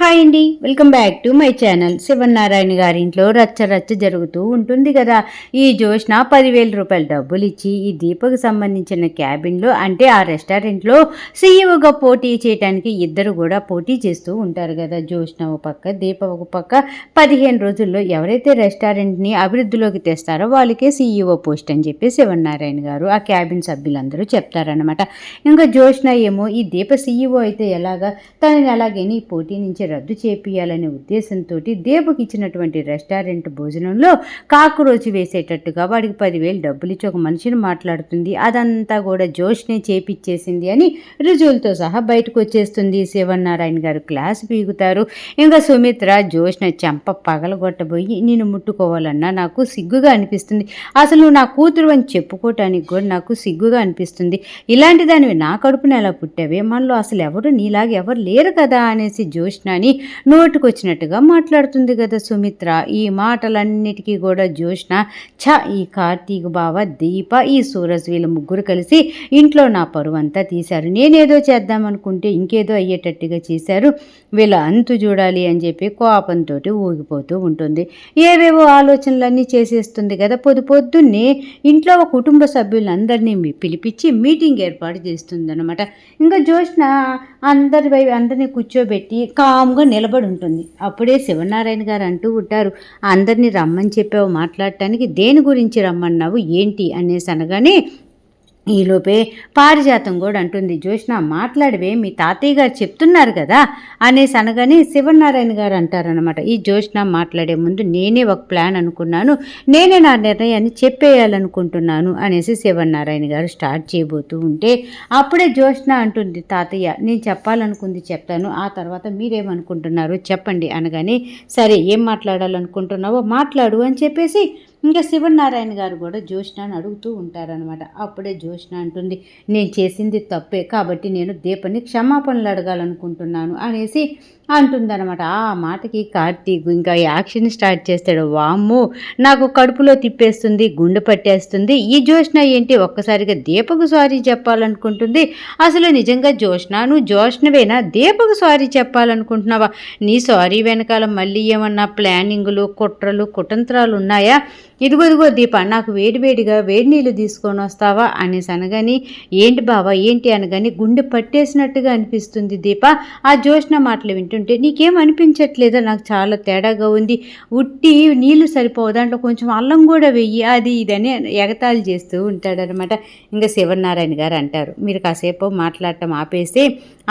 Hi అండి, welcome back to my channel. Sivanarayana గారి ఇంట్లో రచ్చ జరుగుతూ ఉంటుంది కదా. ఈ జోష్న 10,000 రూపాయలు డబ్బులు ఇచ్చి ఈ దీపకు సంబంధించిన క్యాబిన్లో అంటే ఆ రెస్టారెంట్లో సీఈఓగా పోటీ చేయడానికి ఇద్దరు కూడా పోటీ చేస్తూ ఉంటారు కదా. జోష్న ఒక పక్క, దీప ఒక పక్క. 15 రోజుల్లో ఎవరైతే రెస్టారెంట్ని అభివృద్ధిలోకి తెస్తారో వాళ్ళకే సీఈఓ పోస్ట్ అని చెప్పి శివనారాయణ గారు ఆ క్యాబిన్ సభ్యులందరూ చెప్తారనమాట. ఇంకా జోష్న ఏమో ఈ దీప సీఈఓ అయితే ఎలాగా తనని అలాగేని ఈ పోటీ నుంచి రద్దు చేపియాలనే ఉద్దేశంతో దేవకి ఇచ్చినటువంటి రెస్టారెంట్ భోజనంలో కాకురోచి వేసేటట్టుగా వాడికి 10,000 డబ్బులు ఇచ్చి ఒక మనిషిని మాట్లాడుతుంది. అదంతా కూడా జోష్నే చేపిచ్చేసింది అని రుజువులతో సహా బయటకు వచ్చేస్తుంది. శివనారాయణ గారు క్లాస్ పీగుతారు. ఇంకా సుమిత్ర జోష్న చెంప పగలగొట్టబోయి నేను ముట్టుకోవాలన్నా నాకు సిగ్గుగా అనిపిస్తుంది, అసలు నువ్వు నా కూతురు అని చెప్పుకోవటానికి కూడా నాకు సిగ్గుగా అనిపిస్తుంది, ఇలాంటి దానివి నా కడుపున ఎలా పుట్టావే, మనలో అసలు ఎవరు నీలాగా ఎవరు లేరు కదా అనేసి జోష్నని నోటుకొచ్చినట్టుగా మాట్లాడుతుంది కదా సుమిత్ర. ఈ మాటలన్నిటికీ కూడా జోష్న ఈ కార్తీక్ బావ, దీప, ఈ సూరజ్ వీళ్ళ ముగ్గురు కలిసి ఇంట్లో నా పరువు అంతా తీశారు, నేనేదో చేద్దామనుకుంటే ఇంకేదో అయ్యేటట్టుగా చేశారు, వీళ్ళ అంతు చూడాలి అని చెప్పి కోపంతో ఊగిపోతూ ఉంటుంది. ఏవేవో ఆలోచనలన్నీ చేసేస్తుంది కదా. పొద్దున్నే ఇంట్లో కుటుంబ సభ్యులందరినీ పిలిపించి మీటింగ్ ఏర్పాటు చేస్తుంది అనమాట. ఇంకా జోష్న అందరినీ కూర్చోబెట్టి కామ్గా నిలబడి ఉంటుంది. అప్పుడే శివనారాయణ గారు అంటూ ఉంటారు, అందరినీ రమ్మని చెప్పావు మాట్లాడటానికి, దేని గురించి రమ్మన్నావు ఏంటి అనేసి అనగానే ఈలోపే పారిజాతం కూడా అంటుంది, జోష్న మాట్లాడివే, మీ తాతయ్య గారు చెప్తున్నారు కదా అనేసి అనగానే శివనారాయణ గారు అంటారనమాట, ఈ జోష్న మాట్లాడే ముందు నేనే ఒక ప్లాన్ అనుకున్నాను, నేనే నా నిర్ణయాన్ని చెప్పేయాలనుకుంటున్నాను అనేసి శివనారాయణ గారు స్టార్ట్ చేయబోతూ ఉంటే అప్పుడే జోష్న అంటుంది, తాతయ్య నేను చెప్పాలనుకుంది చెప్తాను, ఆ తర్వాత మీరేమనుకుంటున్నారు చెప్పండి అనగానే సరే ఏం మాట్లాడాలనుకుంటున్నావో మాట్లాడు అని చెప్పేసి ఇంకా శివనారాయణ గారు కూడా జోష్నని అడుగుతూ ఉంటారనమాట. అప్పుడే జోష్న అంటుంది, నేను చేసింది తప్పే కాబట్టి నేను దీపని క్షమాపణలు అడగాలనుకుంటున్నాను అనేసి అంటుందన్నమాట. ఆ మాటకి కార్తీక్ ఇంకా యాక్షన్ స్టార్ట్ చేస్తాడు. వామ్మో, నాకు కడుపులో తిప్పేస్తుంది, గుండె పట్టేస్తుంది, ఈ జోష్న ఏంటి ఒక్కసారిగా దీపకు సారీ చెప్పాలనుకుంటుంది, అసలు నిజంగా జోష్న నువ్వు జోష్నవేనా, దీపకు సారీ చెప్పాలనుకుంటున్నావా, నీ సారీ వెనకాల మళ్ళీ ఏమన్నా ప్లానింగులు కుట్రలు కుతంత్రాలు ఉన్నాయా, ఇదిగో దీప నాకు వేడివేడిగా వేడి నీళ్ళు తీసుకొని వస్తావా అనేసి అనగాని ఏంటి బావా ఏంటి అనగాని గుండె పట్టేసినట్టుగా అనిపిస్తుంది దీప. ఆ జోష్న మాటలు వింటుంటే నీకేం అనిపించట్లేదా, నాకు చాలా తేడాగా ఉంది, ఉట్టి నీళ్లు సరిపోవు దాంట్లో కొంచెం అల్లం కూడా వెయ్యి అది ఇదని ఎగతాళి చేస్తూ ఉంటాడనమాట. ఇంకా శివనారాయణ గారు అంటారు, మీరు కాసేపు మాట్లాడటం ఆపేస్తే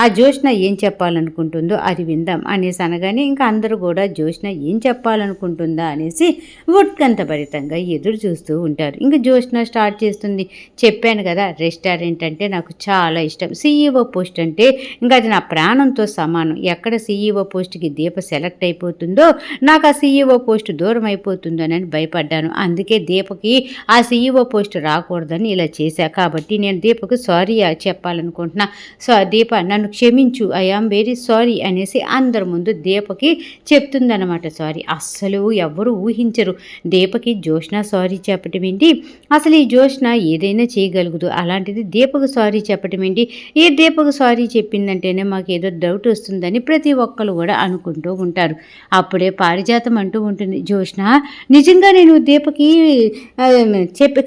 ఆ జోష్న ఏం చెప్పాలనుకుంటుందో అది విందాం అనేసి అనగానే ఇంకా అందరూ కూడా జోష్న ఏం చెప్పాలనుకుంటుందా అనేసి ఉత్కంఠభరితంగా ఎదురు చూస్తూ ఉంటారు. ఇంకా జోష్న స్టార్ట్ చేస్తుంది, చెప్పాను కదా రెస్టారెంట్ అంటే నాకు చాలా ఇష్టం, సీఈఓ పోస్ట్ అంటే ఇంకా అది నా ప్రాణంతో సమానం, ఎక్కడ సీఈఓ పోస్ట్కి దీప సెలెక్ట్ అయిపోతుందో నాకు ఆ సీఈఓ పోస్ట్ దూరం అయిపోతుందోనని భయపడ్డాను, అందుకే దీపకి ఆ సీఈఓ పోస్ట్ రాకూడదని ఇలా చేశా, కాబట్టి నేను దీపకు సారీ చెప్పాలనుకుంటున్నా, దీప నన్ను క్షమించు, ఐ ఆమ్ వెరీ సారీ అనేసి అందరి ముందు దీపకి చెప్తుందన్నమాట. సారీ అస్సలు ఎవరు ఊహించరు దీపకి జోష్న సారీ చెప్పటం ఏంటి, అసలు ఈ జోష్న ఏదైనా చేయగలుగుదు, అలాంటిది దీపకు సారీ చెప్పటం ఏంటి, ఏ దీపకు సారీ చెప్పిందంటేనే మాకు ఏదో డౌట్ వస్తుందని ప్రతి ఒక్కరు కూడా అనుకుంటూ ఉంటారు. అప్పుడే పారిజాతం అంటూ ఉంటుంది, జోష్న నిజంగా నేను దీపకి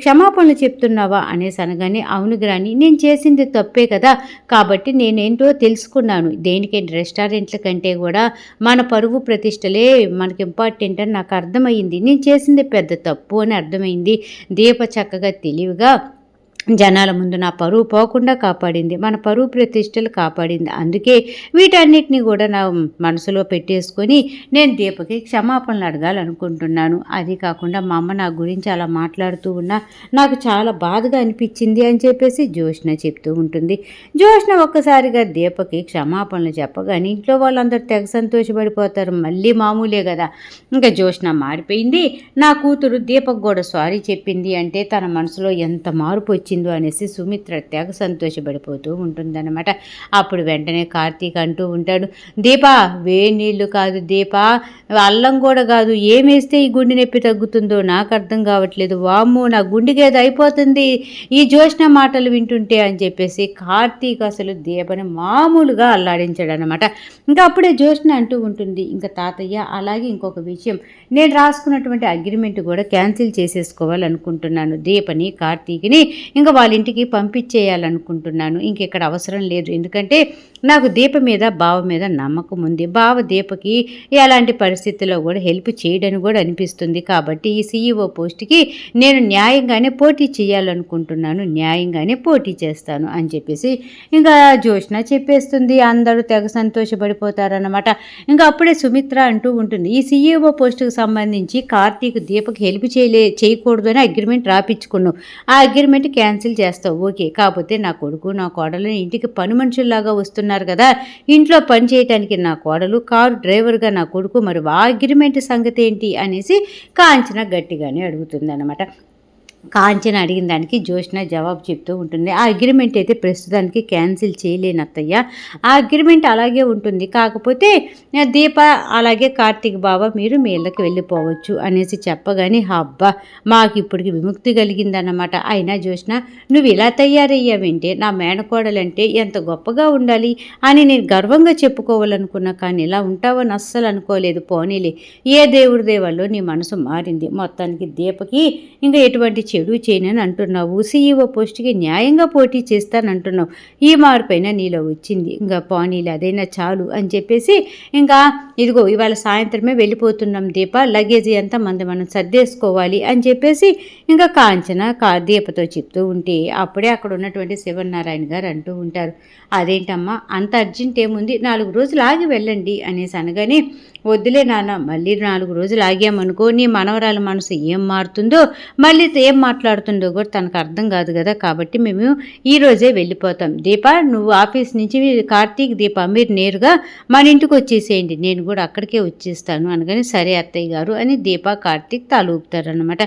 క్షమాపణలు చెప్తున్నావా అనేసి అనగానే అవును గ్రాని నేను చేసింది తప్పే కదా, కాబట్టి నేనేంటో తెలుసుకున్నాను, దేనికంటే రెస్టారెంట్ల కంటే కూడా మన పరువు ప్రతిష్టలే మనకి ఇంపార్టెంట్ అని నాకు అర్థమైంది, నేను చేసింది పెద్ద తప్పు అని అర్థమైంది, దీప చక్కగా తెలివిగా జనాల ముందు నా పరువు పోకుండా కాపాడింది, మన పరువు ప్రతిష్టలు కాపాడింది, అందుకే వీటన్నిటిని కూడా నా మనసులో పెట్టేసుకొని నేను దీపకి క్షమాపణలు అడగాలనుకుంటున్నాను, అది కాకుండా మా అమ్మ నా గురించి అలా మాట్లాడుతూ ఉన్నా నాకు చాలా బాధగా అనిపించింది అని చెప్పేసి జోష్న చెప్తూ ఉంటుంది. జోష్న ఒక్కసారిగా దీపకి క్షమాపణలు చెప్పగానే ఇంట్లో వాళ్ళందరూ తెగ సంతోషపడిపోతారు, మళ్ళీ మామూలే కదా. ఇంకా జోష్న మారిపోయింది, నా కూతురు దీపకు కూడా సారీ చెప్పింది అంటే తన మనసులో ఎంత మార్పు వచ్చింది వచ్చిందో అనేసి సుమిత్ర తెగ సంతోషపడిపోతూ ఉంటుందన్నమాట. అప్పుడు వెంటనే కార్తీక్ అంటూ ఉంటాడు, దీపా వేడి నీళ్ళు కాదు దీపా, అల్లం కూడా కాదు, ఏమేస్తే ఈ గుండె నొప్పి తగ్గుతుందో నాకు అర్థం కావట్లేదు, వామ్మో నా గుండెకి ఏదో అయిపోతుంది ఈ జ్యోష్ణ మాటలు వింటుంటే అని చెప్పేసి కార్తీక్ అసలు దీపని మామూలుగా అల్లాడించాడు అనమాట. ఇంకా అప్పుడే జ్యోష్ణ అంటూ ఉంటుంది, ఇంకా తాతయ్య అలాగే ఇంకొక విషయం, నేను రాసుకున్నటువంటి అగ్రిమెంట్ కూడా క్యాన్సిల్ చేసేసుకోవాలనుకుంటున్నాను, దీపని కార్తీక్ని ఇంకా వాళ్ళ ఇంటికి పంపించేయాలనుకుంటున్నాను, ఇంకెక్కడ అవసరం లేదు, ఎందుకంటే నాకు దీప మీద బావ మీద నమ్మకం ఉంది, బావ దీపకి ఎలాంటి పరిస్థితుల్లో కూడా హెల్ప్ చేయడని కూడా అనిపిస్తుంది, కాబట్టి ఈ సీఈఓ పోస్ట్కి నేను న్యాయంగానే పోటీ చేయాలనుకుంటున్నాను, న్యాయంగానే పోటీ చేస్తాను అని చెప్పేసి ఇంకా జ్యోష్ణ చెప్పేస్తుంది. అందరూ తెగ సంతోషపడిపోతారన్నమాట. ఇంకా అప్పుడే సుమిత్ర అంటూ ఉంటుంది, ఈ సీఈఓ పోస్టుకు సంబంధించి కార్తీక్ దీపక్ హెల్ప్ చేయకూడదు అని అగ్రిమెంట్ రాపించుకున్నావు, ఆ అగ్రిమెంట్ క్యాన్సిల్ చేస్తావు ఓకే, కాకపోతే నా కొడుకు నా కోడలు ఇంటికి పని మనుషుల్లాగా వస్తున్నారు కదా, ఇంట్లో పని చేయటానికి నా కోడలు, కారు డ్రైవర్గా నా కొడుకు, మరి ఆ అగ్రిమెంట్ సంగతి ఏంటి అనేసి కాంచన గట్టిగానే అడుగుతుంది అనమాట. కాంచన అడిగిన దానికి జ్యోష్ణ జవాబు చెప్తూ ఉంటుంది, ఆ అగ్రిమెంట్ అయితే ప్రస్తుతానికి క్యాన్సిల్ చేయలేను అత్తయ్య, ఆ అగ్రిమెంట్ అలాగే ఉంటుంది, కాకపోతే దీప అలాగే కార్తీక్ బాబా మీరు మీ ఇళ్ళకి వెళ్ళిపోవచ్చు అనేసి చెప్పగానే అబ్బా మాకు ఇప్పటికి విముక్తి కలిగిందన్నమాట. అయినా జ్యోష్ణ నువ్వు ఇలా తయారయ్యావంటే నా మేనకోడలంటే ఎంత గొప్పగా ఉండాలి అని నేను గర్వంగా చెప్పుకోవాలనుకున్నా, కానీ ఇలా ఉంటావని అస్సలు అనుకోలేదు. పోనీలే ఏ దేవుడి దేవాల్లో నీ మనసు మారింది, మొత్తానికి దీపకి ఇంకా ఎటువంటి చెడు చేయనని అంటున్నావు, సీఈఓ పోస్ట్కి న్యాయంగా పోటీ చేస్తానంటున్నావు, ఈ మార్పైనా నీలో వచ్చింది, ఇంకా పోనీలు అదైనా చాలు అని చెప్పేసి ఇంకా ఇదిగో ఇవాళ సాయంత్రమే వెళ్ళిపోతున్నాం దీప, లగేజీ అంతా మనం సర్దేసుకోవాలి అని చెప్పేసి ఇంకా కాంచన దీపతో చెప్తూ ఉంటే అప్పుడే అక్కడ ఉన్నటువంటి శివనారాయణ గారు అంటూ ఉంటారు, అదేంటమ్మా అంత అర్జెంట్ ఏముంది, 4 రోజులు ఆగి వెళ్ళండి అనేసి అనగానే వద్దులే నాన్న, మళ్ళీ 4 రోజులు ఆగామనుకో నీ మనవరాల మనసు ఏం మారుతుందో మళ్ళీ ఏం మాట్లాడుతుందో కూడా తనకు అర్థం కాదు కదా, కాబట్టి మేము ఈరోజే వెళ్ళిపోతాం, దీప నువ్వు ఆఫీస్ నుంచి కార్తీక్ దీప మీరు నేరుగా మన ఇంటికి వచ్చేసేయండి, నేను కూడా అక్కడికే వచ్చేస్తాను అనగానే సరే అత్తయ్య గారు అని దీప కార్తీక్ తాలూపుతారనమాట.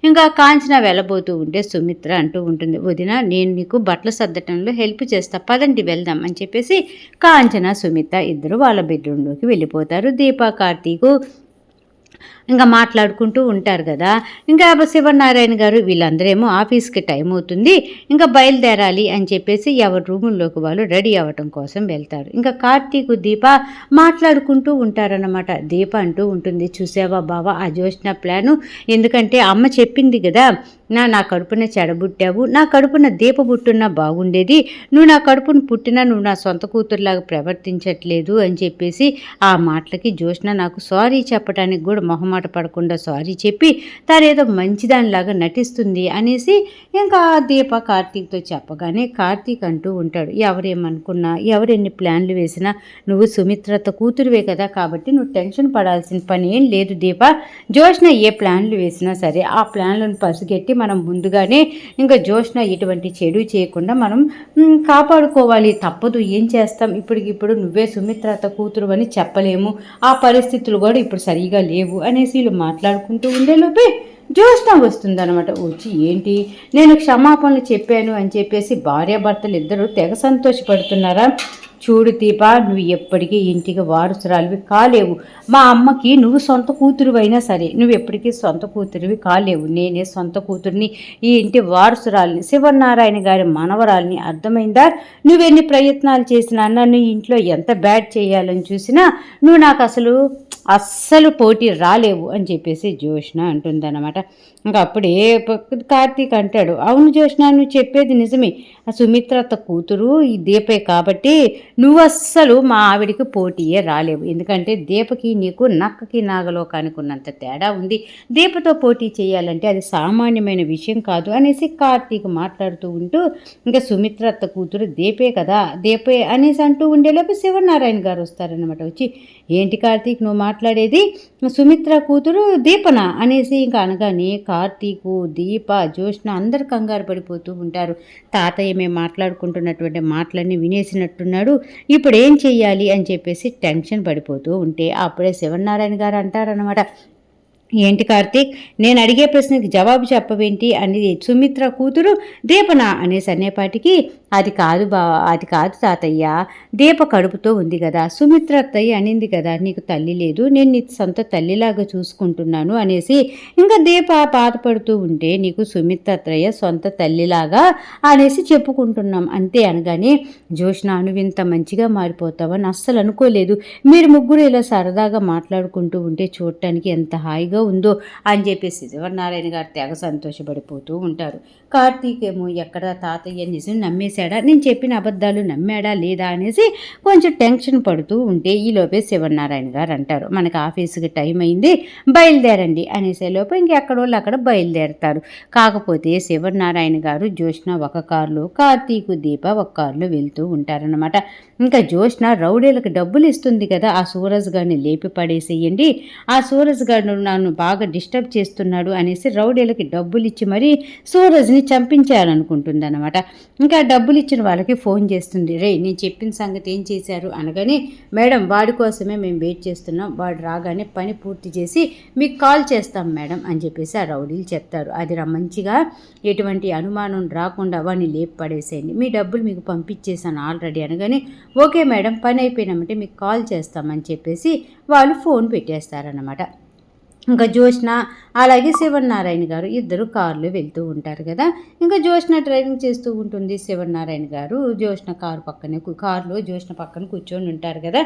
ఇంకా కాంచన వెళ్ళబోతూ ఉంటే సుమిత్ర అంటూ ఉంటుంది, వదిన నేను నీకు బట్టలు సర్దటంలో హెల్ప్ చేస్తా పదండి వెళ్దాం అని చెప్పేసి కాంచన సుమిత్ర ఇద్దరు వాళ్ళ బెడ్రూమ్లోకి వెళ్ళిపోతారు. దీప కార్తీకు ఇంకా మాట్లాడుకుంటూ ఉంటారు కదా. ఇంకా శివనారాయణ గారు వీళ్ళందరేమో ఆఫీస్కి టైం అవుతుంది ఇంకా బయలుదేరాలి అని చెప్పేసి ఎవరి రూముల్లోకి వాళ్ళు రెడీ అవ్వటం కోసం వెళ్తారు. ఇంకా కార్తీక్ దీప మాట్లాడుకుంటూ ఉంటారన్నమాట. దీప అంటూ ఉంటుంది, చూసావా బావా ఆ జ్యోష్ణ ప్లాను, ఎందుకంటే అమ్మ చెప్పింది కదా నా కడుపున చెడబుట్టావు, నా కడుపున దీప పుట్టున్నా బాగుండేది, నువ్వు నా కడుపును పుట్టినా నువ్వు నా సొంత కూతురులాగా ప్రవర్తించట్లేదు అని చెప్పేసి ఆ మాటలకి జ్యోష్ణ నాకు సారీ చెప్పడానికి కూడా మొహమాట పడకుండా సారీ చెప్పి తనేదో మంచిదానిలాగా నటిస్తుంది అనేసి ఇంకా దీప కార్తీక్తో చెప్పగానే కార్తీక్ అంటూ ఉంటాడు, ఎవరేమనుకున్నా ఎవరెన్ని ప్లాన్లు వేసినా నువ్వు సుమిత్రత కూతురువే కదా, కాబట్టి నువ్వు టెన్షన్ పడాల్సిన పని ఏం లేదు దీప, జ్యోష్ణ ఏ ప్లాన్లు వేసినా సరే ఆ ప్లాన్లను పసిగట్టి మనం ముందుగానే ఇంకా జ్యోష్ణ ఎటువంటి చెడు చేయకుండా మనం కాపాడుకోవాలి, తప్పదు ఏం చేస్తాం, ఇప్పటికిప్పుడు నువ్వే సుమిత్రత కూతురు అని చెప్పలేము, ఆ పరిస్థితులు కూడా ఇప్పుడు సరిగా లేవు అనేసి వీళ్ళు మాట్లాడుకుంటూ ఉండేలోపే జ్యోష్ణ వస్తుందన్నమాట. వచ్చి ఏంటి నేను క్షమాపణలు చెప్పాను అని చెప్పేసి భార్యాభర్తలు ఇద్దరు తెగ సంతోషపడుతున్నారా, చూడు దీప నువ్వు ఎప్పటికీ ఇంటికి వారసురాలివి కాలేవు, మా అమ్మకి నువ్వు సొంత కూతురువైనా సరే నువ్వు ఎప్పటికీ సొంత కూతురివి కాలేవు, నేనే సొంత కూతురిని, ఈ ఇంటి వారసురాలిని, శివనారాయణ గారి మనవరాలిని, అర్థమైందా, నువ్వెన్ని ప్రయత్నాలు చేసినా నన్ను ఇంట్లో ఎంత బ్యాడ్ చేయాలని చూసినా నువ్వు నాకు అస్సలు పోటీ రాలేవు అని చెప్పేసి జ్యోష్ణ అంటుందన్నమాట. ఇంకా అప్పుడే కార్తీక్ అంటాడు, అవును జ్యోష్ణ నువ్వు చెప్పేది నిజమే, ఆ సుమిత్రత కూతురు ఈ దీపే కాబట్టి నువ్వు అస్సలు మా ఆవిడికి పోటీయే రాలేవు, ఎందుకంటే దీపకి నీకు నక్కకి నాగలోకానికి ఉన్నంత తేడా ఉంది, దీపతో పోటీ చేయాలంటే అది సామాన్యమైన విషయం కాదు అనేసి కార్తీక్ మాట్లాడుతూ ఉంటూ ఇంకా సుమిత్రత కూతురు దీపే కదా దీపే అనేసి అంటూ ఉండేలోపు శివనారాయణ గారు వస్తారనమాట. వచ్చి ఏంటి కార్తీక్ నువ్వు మాట్లాడేది, సుమిత్ర కూతురు దీపన అనేసి ఇంకా అనగానే కార్తీకు దీప జ్యోష్ణ అందరు కంగారు పడిపోతూ ఉంటారు. తాతయ్య మేము మాట్లాడుకుంటున్నటువంటి మాటలన్నీ వినేసినట్టున్నాడు, ఇప్పుడు ఏం చెయ్యాలి అని చెప్పేసి టెన్షన్ పడిపోతూ ఉంటే అప్పుడే శివనారాయణ గారు అంటారనమాట, ఏంటి కార్తీక్, నేను అడిగే ప్రశ్నకి జవాబు చెప్పవేంటి అని సుమిత్ర కూతురు దీపన అనేసి అనేపాటికి, అది కాదు తాతయ్య, దీప కడుపుతో ఉంది కదా, సుమిత్ర అత్తయ్య అనింది కదా నీకు తల్లి లేదు, నేను నీ సొంత తల్లిలాగా చూసుకుంటున్నాను అనేసి ఇంకా దీప బాధపడుతూ ఉంటే నీకు సుమిత్ర అత్తయ్య సొంత తల్లిలాగా అనేసి చెప్పుకుంటున్నాం అంతే అనగానే, జోష్న నువ్వు ఇంత మంచిగా మారిపోతావని అస్సలు అనుకోలేదు, మీరు ముగ్గురు ఇలా సరదాగా మాట్లాడుకుంటూ ఉంటే చూడటానికి ఎంత హాయిగా ఉందో అని చెప్పేసి శివనారాయణ గారు తెగ సంతోషపడిపోతూ ఉంటారు. కార్తీక్ ఏమో ఎక్కడ తాతయ్య నిజం నమ్మేశాడా, నేను చెప్పిన అబద్ధాలు నమ్మాడా లేదా అనేసి కొంచెం టెన్షన్ పడుతూ ఉంటే ఈలోపే శివనారాయణ గారు అంటారు, మనకి ఆఫీస్కి టైం అయింది బయలుదేరండి అనేసేలోపు ఇంకెక్కడోళ్ళు అక్కడ బయలుదేరతారు. కాకపోతే శివనారాయణ గారు జోష్న ఒక కారులో, కార్తీక్ దీప ఒక కారులో వెళ్తూ ఉంటారనమాట. ఇంకా జోష్న రౌడీలకు డబ్బులు ఇస్తుంది కదా, ఆ సూరజ్ గారిని లేపి పడేసేయండి, ఆ సూరజ్ గారు నన్ను బాగా డిస్టర్బ్ చేస్తున్నాడు అనేసి రౌడీలకి డబ్బులు ఇచ్చి మరీ సూరజ్ని చంపించాలనుకుంటుంది అనమాట. ఇంకా డబ్బులు ఇచ్చిన వాళ్ళకి ఫోన్ చేస్తుంది, రే నేను చెప్పిన సంగతి ఏం చేశారు అనగానే, మేడం వాడి కోసమే మేము వెయిట్ చేస్తున్నాం, వాడు రాగానే పని పూర్తి చేసి మీకు కాల్ చేస్తాం మేడం అని చెప్పేసి ఆ రౌడీలు చెప్తారు. అది మంచిగా ఎటువంటి అనుమానం రాకుండా వాడిని లేపి పడేసేయండి, మీ డబ్బులు మీకు పంపించేసాను ఆల్రెడీ అనగానే, ఓకే మేడం పని అయిపోయినామంటే మీకు కాల్ చేస్తామని చెప్పేసి వాళ్ళు ఫోన్ పెట్టేస్తారన్నమాట. ఇంకా జోష్న అలాగే శివనారాయణ గారు ఇద్దరు కారులో వెళ్తూ ఉంటారు కదా. ఇంకా జోష్న డ్రైవింగ్ చేస్తూ ఉంటుంది, శివనారాయణ గారు జోష్న కారులో జోష్న పక్కన కూర్చొని ఉంటారు కదా.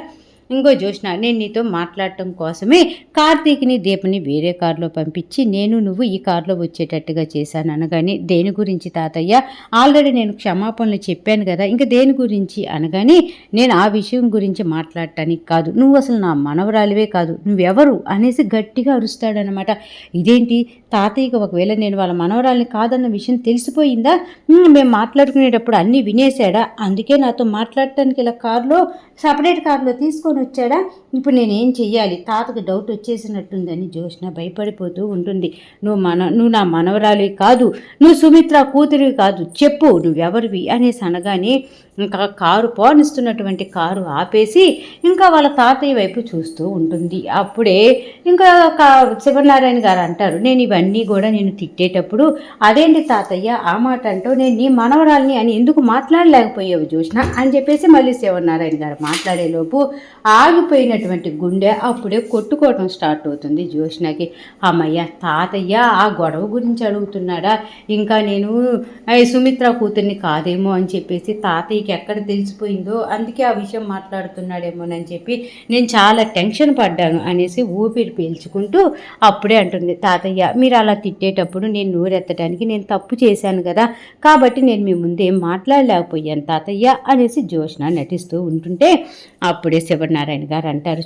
ఇంకో జోష్న, నేను నీతో మాట్లాడటం కోసమే కార్తీక్ని దీపని వేరే కారులో పంపించి నువ్వు ఈ కారులో వచ్చేటట్టుగా చేశాను అనగానే, దేని గురించి తాతయ్య, ఆల్రెడీ నేను క్షమాపణలు చెప్పాను కదా, ఇంకా దేని గురించి అనగానే, నేను ఆ విషయం గురించి మాట్లాడటానికి కాదు, నువ్వు అసలు నా మనవరాలివే కాదు, నువ్వెవరు అనేసి గట్టిగా అరుస్తాడనమాట. ఇదేంటి తాతయ్యకి ఒకవేళ నేను వాళ్ళ మనవరాలిని కాదన్న విషయం తెలిసిపోయిందా, మేము మాట్లాడుకునేటప్పుడు అన్నీ వినేశాడా, అందుకే నాతో మాట్లాడటానికి ఇలా కారులో సపరేట్ కారులో తీసుకొని వచ్చాడా, ఇప్పుడు నేనేం చెయ్యాలి, తాతకు డౌట్ వచ్చేసినట్టుందని జోష్న భయపడిపోతూ ఉంటుంది. నువ్వు నా మనవరాలివి కాదు, నువ్వు సుమిత్ర కూతురివి కాదు, చెప్పు నువ్వెవరివి అనేసి అనగానే, ఇంకా కారు పోనిస్తున్నటువంటి కారు ఆపేసి ఇంకా వాళ్ళ తాతయ్య వైపు చూస్తూ ఉంటుంది. అప్పుడే ఇంకా శివనారాయణ గారు అంటారు, నేను ఇవన్నీ కూడా నేను తిట్టేటప్పుడు అదేంటి తాతయ్య ఆ మాట అంటూ నేను నీ మనవరాల్ని అని ఎందుకు మాట్లాడలేకపోయావు జోష్న అని చెప్పేసి మళ్ళీ శివనారాయణ గారు మాట్లాడేలోపు ఆగిపోయినటువంటి గుండె అప్పుడే కొట్టుకోవటం స్టార్ట్ అవుతుంది జోష్నకి. అమ్మయ్య తాతయ్య ఆ గొడవ గురించి అడుగుతున్నాడా, ఇంకా నేను సుమిత్ర కూతుర్ని కాదేమో అని చెప్పేసి తాతయ్యకి ఎక్కడ తెలిసిపోయిందో అందుకే ఆ విషయం మాట్లాడుతున్నాడేమోనని చెప్పి నేను చాలా టెన్షన్ పడ్డాను అనేసి ఊపిరి పీల్చుకుంటూ అప్పుడే అంటుంది, తాతయ్య మీరు అలా తిట్టేటప్పుడు నేను నోరెత్తడానికి నేను తప్పు చేశాను కదా, కాబట్టి నేను మీ ముందేం మాట్లాడలేకపోయాను తాతయ్య అనేసి జోష్న నటిస్తూ ఉంటుంటే అప్పుడే శివనారాయణ గారు అంటారు,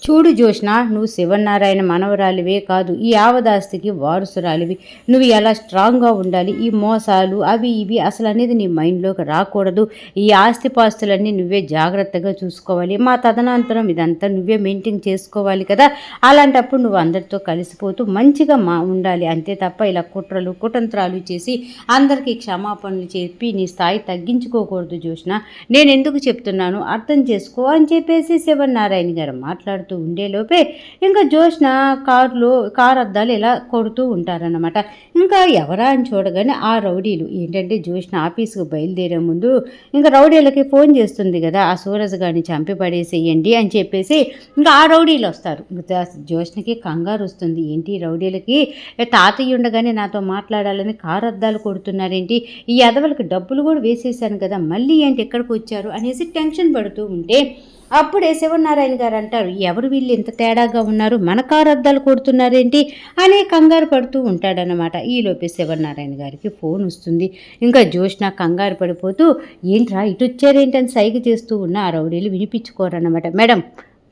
చూడు జోష్న, నువ్వు శివనారాయణ మనవరాలివే కాదు, ఈ ఆవదాస్తికి వారసురాలివి, నువ్వు ఎలా స్ట్రాంగ్గా ఉండాలి, ఈ మోసాలు అవి ఇవి అసలు అనేది నీ మైండ్లోకి రాకూడదు, ఈ ఆస్తిపాస్తులన్నీ నువ్వే జాగ్రత్తగా చూసుకోవాలి, మా తదనంతరం ఇదంతా నువ్వే మెయింటైన్ చేసుకోవాలి కదా, అలాంటప్పుడు నువ్వు అందరితో కలిసిపోతూ మంచిగా ఉండాలి, అంతే తప్ప ఇలా కుట్రలు కుతంత్రాలు చేసి అందరికీ క్షమాపణలు చెప్పి నీ స్థాయి తగ్గించుకోకూడదు జోష్న, నేను ఎందుకు చెప్తున్నాను అర్థం చేసుకో అని చెప్పేసి శివనారాయణ గారు మాట్లాడుతూ ఉండేలోపే ఇంకా జోష్న కారు అద్దాలు ఇలా కొడుతూ ఉంటారన్నమాట. ఇంకా ఎవరా అని చూడగానే ఆ రౌడీలు ఏంటంటే జోష్న ఆఫీస్కి బయలుదేరే ముందు ఇంకా రౌడీలకి ఫోన్ చేస్తుంది కదా, ఆ సూరజ్ గారిని చంపి పడేసేయండి అని చెప్పేసి ఇంకా ఆ రౌడీలు వస్తారు. జోష్నకి కంగారు వస్తుంది, ఏంటి రౌడీలకి తాతయ్య ఉండగానే నాతో మాట్లాడాలని కారు అద్దాలు కొడుతున్నారేంటి, ఈ ఎదవలకి డబ్బులు కూడా వేసేసాను కదా, మళ్ళీ ఏంటి ఎక్కడికి వచ్చారు అనేసి టెన్షన్ పడుతూ ఉంటే అప్పుడే శివనారాయణ గారు అంటారు, ఎవరు వీళ్ళు ఇంత తేడాగా ఉన్నారు, మన కారు అద్దాలు కొడుతున్నారేంటి అనే కంగారు పడుతూ ఉంటాడనమాట. ఈలోపే శివనారాయణ గారికి ఫోన్ వస్తుంది. ఇంకా జోష్న కంగారు పడిపోతూ ఏంట్రా ఇటు వచ్చారేంటని సైగ చేస్తూ ఉన్న ఆ రౌడీలు వినిపించుకోరన్నమాట. మేడం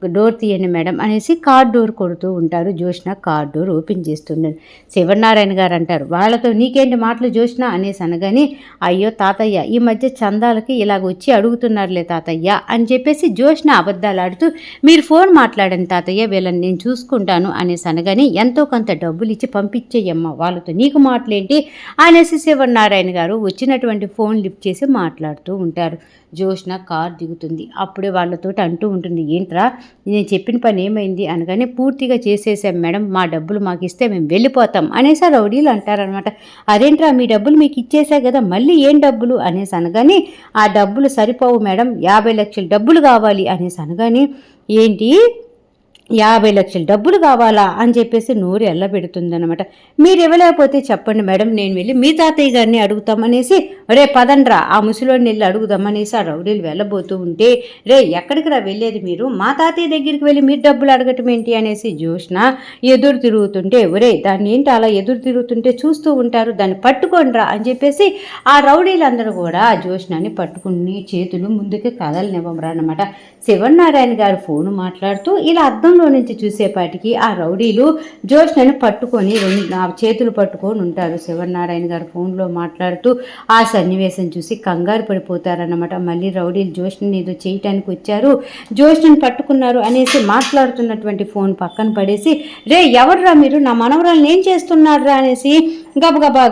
డోర్ తీయండి మేడం అనేసి కార్ డోర్ కొడుతూ ఉంటారు. జోష్న కార్ డోర్ ఓపెన్ చేస్తున్నారు. శివనారాయణ గారు అంటారు, వాళ్ళతో నీకేంటి మాటలు జోష్న అనేసి అనగానే, అయ్యో తాతయ్య ఈ మధ్య చందాలకి ఇలాగ వచ్చి అడుగుతున్నారులే తాతయ్య అని చెప్పేసి జోష్న అబద్ధాలు ఆడుతూ, మీరు ఫోన్ మాట్లాడండి తాతయ్య వీళ్ళని నేను చూసుకుంటాను అనేసి అనగానే, ఎంతో కొంత డబ్బులు ఇచ్చి పంపించేయమ్మ వాళ్ళతో నీకు మాటలేంటి అనేసి శివనారాయణ గారు వచ్చినటువంటి ఫోన్ లిఫ్ట్ చేసి మాట్లాడుతూ ఉంటారు. జోష్న కార్ దిగుతుంది. అప్పుడే వాళ్ళతోటి అంటూ ఉంటుంది, ఏంట్రా నేను చెప్పిన పని ఏమైంది అనగానే, పూర్తిగా చేసేసాం మేడం, మా డబ్బులు మాకు ఇస్తే మేము వెళ్ళిపోతాం అనేసి ఆ రౌడీలు అంటారనమాట. అదేంట్రా మీ డబ్బులు మీకు ఇచ్చేసా కదా, మళ్ళీ ఏం డబ్బులు అనేసి అనగానే, ఆ డబ్బులు సరిపోవు మేడం, 50 లక్షలు డబ్బులు కావాలి అనేసి అనగానే, ఏంటి 50 లక్షలు డబ్బులు కావాలా అని చెప్పేసి నోరు ఎల్లబెడుతుందనమాట. మీరు ఇవ్వలేకపోతే చెప్పండి మేడం, నేను వెళ్ళి మీ తాతయ్య గారిని అడుగుతామనేసి, రే పదండ్రా ఆ ముసలోడిని వెళ్ళి అడుగుదామనేసి ఆ రౌడీలు వెళ్ళబోతూ ఉంటే, రే ఎక్కడికి రా వెళ్ళేది మీరు, మా తాతయ్య దగ్గరికి వెళ్ళి మీరు డబ్బులు అడగటం ఏంటి అనేసి జ్యోష్న ఎదురు తిరుగుతుంటే, ఒరే దాన్ని ఏంటి అలా ఎదురు తిరుగుతుంటే చూస్తూ ఉంటారు, దాన్ని పట్టుకోండిరా అని చెప్పేసి ఆ రౌడీలందరూ కూడా ఆ జ్యోష్నాన్ని పట్టుకుని చేతులు ముందుకు కదలనివ్వరా అనమాట. శివనారాయణ గారు ఫోను మాట్లాడుతూ ఇలా అద్దంలో నుంచి చూసేపాటికి ఆ రౌడీలు జ్యోష్నని పట్టుకొని చేతులు పట్టుకొని ఉంటారు. శివనారాయణ గారు ఫోన్లో మాట్లాడుతూ ఆ సన్నివేశం చూసి కంగారు పడిపోతారన్నమాట. మళ్ళీ రౌడీలు జ్యోష్నని ఏదో చేయటానికి వచ్చారు, జ్యోష్నని పట్టుకున్నారు అనేసి మాట్లాడుతున్నటువంటి ఫోన్ పక్కన పడేసి, రే ఎవర్రా మీరు, నా మనవరాలను ఏం చేస్తున్నారా అనేసి గబగబా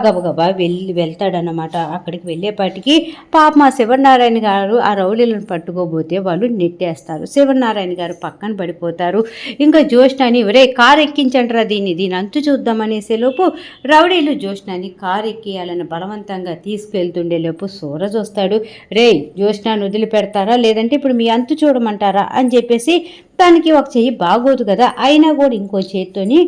వెళ్తాడనమాట. అక్కడికి వెళ్ళేపాటికి పాప మా శివనారాయణ గారు ఆ రౌడీలను పట్టుకోబోతే వాళ్ళు నెట్టేస్తారు. శివనారాయణ గారు పక్కన పడిపోతారు. ఇంకా జ్యోష్ణని, ఒరే కారు ఎక్కించండిరా దీని అంతు చూద్దామనేసే లోపు రౌడీలు జ్యోష్ణని కారు ఎక్కియాలని బలవంతంగా తీసుకెళ్తుండే లోపు సూరజ్ వస్తాడు. రే జ్యోష్ణని వదిలిపెడతారా లేదంటే ఇప్పుడు మీ అంతు చూడమంటారా అని చెప్పేసి, దానికి ఒక చెయ్యి బాగోదు కదా, అయినా కూడా ఇంకో చేత్తోని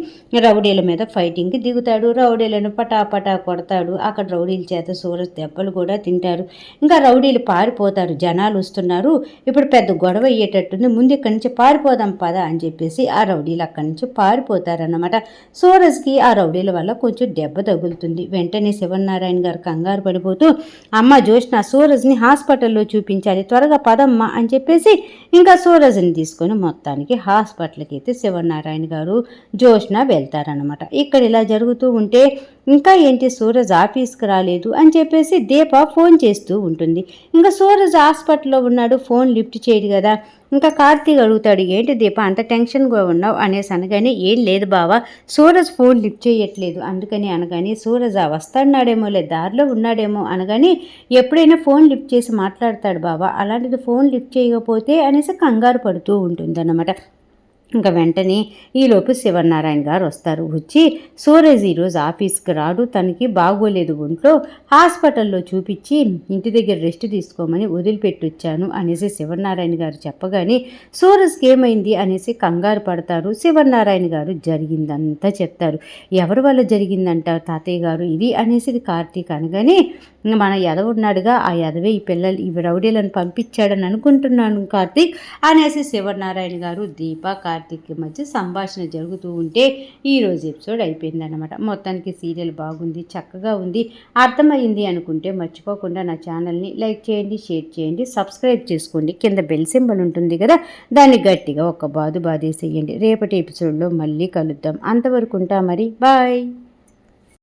రౌడీల మీద ఫైటింగ్కి దిగుతాడు. రౌడీలను పటాపటా కొడతాడు. అక్కడ రౌడీల చేత సూరజ్ దెబ్బలు కూడా తింటారు. ఇంకా రౌడీలు పారిపోతారు, జనాలు వస్తున్నారు, ఇప్పుడు పెద్ద గొడవ అయ్యేటట్టుంది, ముందు ఇక్కడి నుంచి పారిపోదాం పద అని చెప్పేసి ఆ రౌడీలు అక్కడి నుంచి పారిపోతారన్నమాట. సూరజ్కి ఆ రౌడీల వల్ల కొంచెం దెబ్బ తగులుతుంది. వెంటనే శివనారాయణ గారు కంగారు పడిపోతూ, అమ్మ జ్యోష్ణ సూరజ్ని హాస్పిటల్లో చూపించాలి, త్వరగా పదమ్మా అని చెప్పేసి ఇంకా సూరజ్ని తీసుకొని మొత్తానికి హాస్పిటల్కి అయితే శివనారాయణ గారు జ్యోష్ణ వెళ్తారనమాట. ఇక్కడ ఇలా జరుగుతూ ఉంటే ఇంకా ఏంటి సూరజ్ ఆఫీస్కి రాలేదు అని చెప్పేసి దీప ఫోన్ చేస్తూ ఉంటుంది. ఇంకా సూరజ్ హాస్పిటల్లో ఉన్నాడు, ఫోన్ లిఫ్ట్ చేయడు కదా. ఇంకా కార్తీక్ అడుగుతాడు, ఏంటి దీప అంత టెన్షన్గా ఉన్నావు అనేసి అనగానే, ఏం లేదు బావా సూరజ్ ఫోన్ లిఫ్ట్ చేయట్లేదు అందుకని అనగానే, సూరజ్ వస్తాడున్నాడేమో లే దారిలో ఉన్నాడేమో అనగానే, ఎప్పుడైనా ఫోన్ లిఫ్ట్ చేసి మాట్లాడతాడు బావా, అలాంటిది ఫోన్ లిఫ్ట్ చేయకపోతే అనేసి కంగారు పడుతూ ఉంటుందన్నమాట. ఇంకా వెంటనే ఈలోపు శివనారాయణ గారు వస్తారు. వచ్చి, సూరజ్ ఈరోజు ఆఫీస్కి రాడు, తనకి బాగోలేదు ఒంట్లో, హాస్పిటల్లో చూపించి ఇంటి దగ్గర రెస్ట్ తీసుకోమని వదిలిపెట్టి వచ్చాను అనేసి శివనారాయణ గారు చెప్పగానే, సూరజ్కి ఏమైంది అనేసి కంగారు పడతారు. శివనారాయణ గారు జరిగిందంతా చెప్తారు. ఎవరి వల్ల జరిగిందంటారు తాతయ్య గారు ఇది అనేసి కార్తీక్ అనగానే, మన ఎదవ ఉన్నాడుగా, ఆ ఎదవే ఈ రౌడీలను పంపించాడని అనుకుంటున్నాను కార్తీక్ అనేసి శివనారాయణ గారు దీప కార్తీక్ మధ్య సంభాషణ జరుగుతూ ఉంటే ఈరోజు ఎపిసోడ్ అయిపోయిందన్నమాట. మొత్తానికి సీరియల్ బాగుంది, చక్కగా ఉంది, అర్థమైంది అనుకుంటే మర్చిపోకుండా నా ఛానల్ని లైక్ చేయండి, షేర్ చేయండి, సబ్స్క్రైబ్ చేసుకోండి. కింద బెల్ సింబల్ ఉంటుంది కదా, దాన్ని గట్టిగా ఒక బాదేసేయండి. రేపటి ఎపిసోడ్లో మళ్ళీ కలుద్దాం. అంతవరకు ఉంటా మరి, బాయ్.